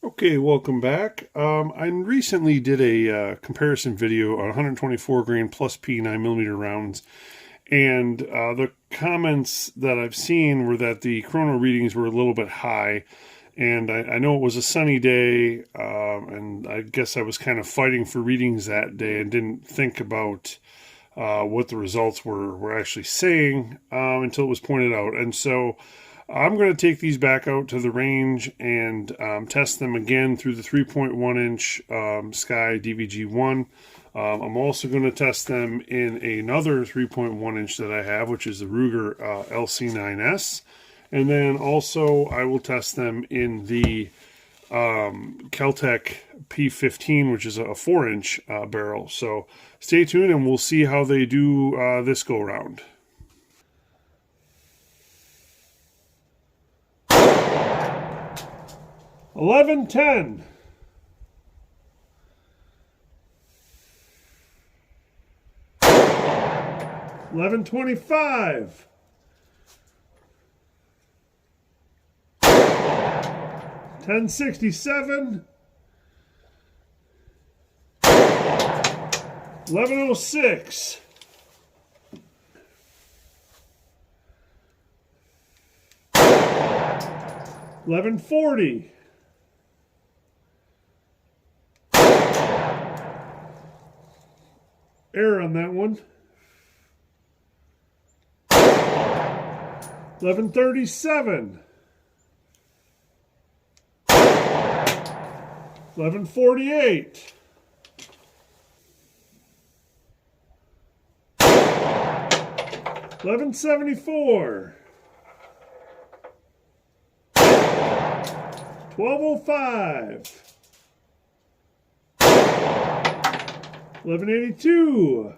Okay, welcome back. I recently did a comparison video on 124 grain plus P 9mm rounds, and the comments that I've seen were that the chrono readings were a little bit high, and I know it was a sunny day, and I guess I was kind of fighting for readings that day and didn't think about what the results were actually saying until it was pointed out. And so I'm going to take these back out to the range and test them again through the 3.1 inch SCCY DVG-1. I'm also going to test them in another 3.1 inch that I have, which is the Ruger LC9S. And then also I will test them in the Kel-Tec P15, which is a 4-inch barrel. So stay tuned and we'll see how they do this go round. $11.10. $11.25. $10.67. $11.06. $11.40. Error on that one. $11.37. $11.48. $11.74. $12.05. $11.82.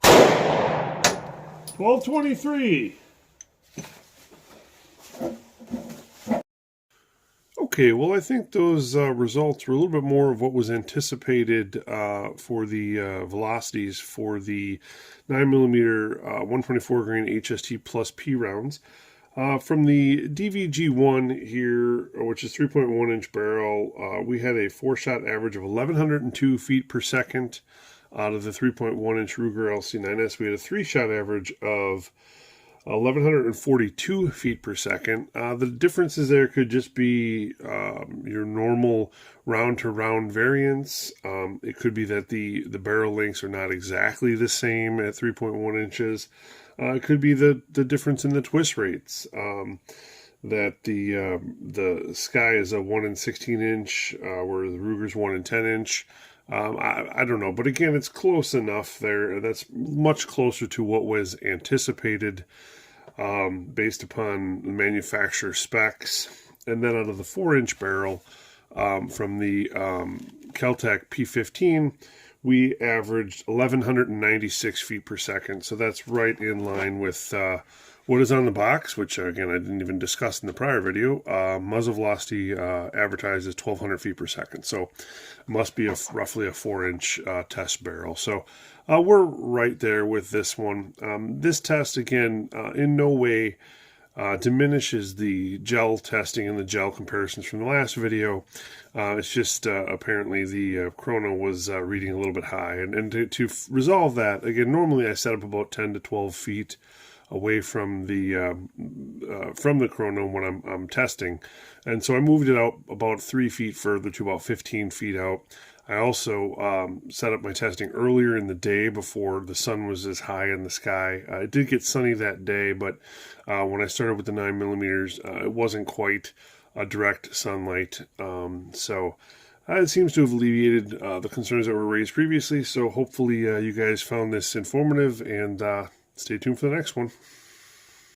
$12.23. Okay, well, I think those results were a little bit more of what was anticipated for the velocities for the 9mm 124 grain HST plus P rounds. From the DVG-1 here, which is 3.1 inch barrel, we had a 4-shot average of 1,102 feet per second out of the 3.1 inch Ruger LC9S. We had a 3-shot average of 1,142 feet per second. The differences there could just be your normal round-to-round variance. It could be that the barrel lengths are not exactly the same at 3.1 inches. It could be the difference in the twist rates. That the SCCY is a 1 in 16 inch, where the Ruger's 1 in 10 inch. I don't know, but again, it's close enough there. That's much closer to what was anticipated based upon the manufacturer specs. And then out of the 4-inch barrel from the Kel-Tec P15, we averaged 1,196 feet per second. So that's right in line with what is on the box, which again, I didn't even discuss in the prior video. Muzzle velocity advertised as 1,200 feet per second. So it must be roughly a 4-inch test barrel. So we're right there with this one. This test, again, in no way diminishes the gel testing and the gel comparisons from the last video. It's just apparently the chrono was reading a little bit high. And to resolve that, again, normally I set up about 10 to 12 feet away from the chrono when I'm testing, and so I moved it out about 3 feet further to about 15 feet out. I also set up my testing earlier in the day before the sun was as high in the sky. It did get sunny that day, but when I started with the 9mm, it wasn't quite a direct sunlight. So it seems to have alleviated the concerns that were raised previously. So hopefully you guys found this informative, and stay tuned for the next one.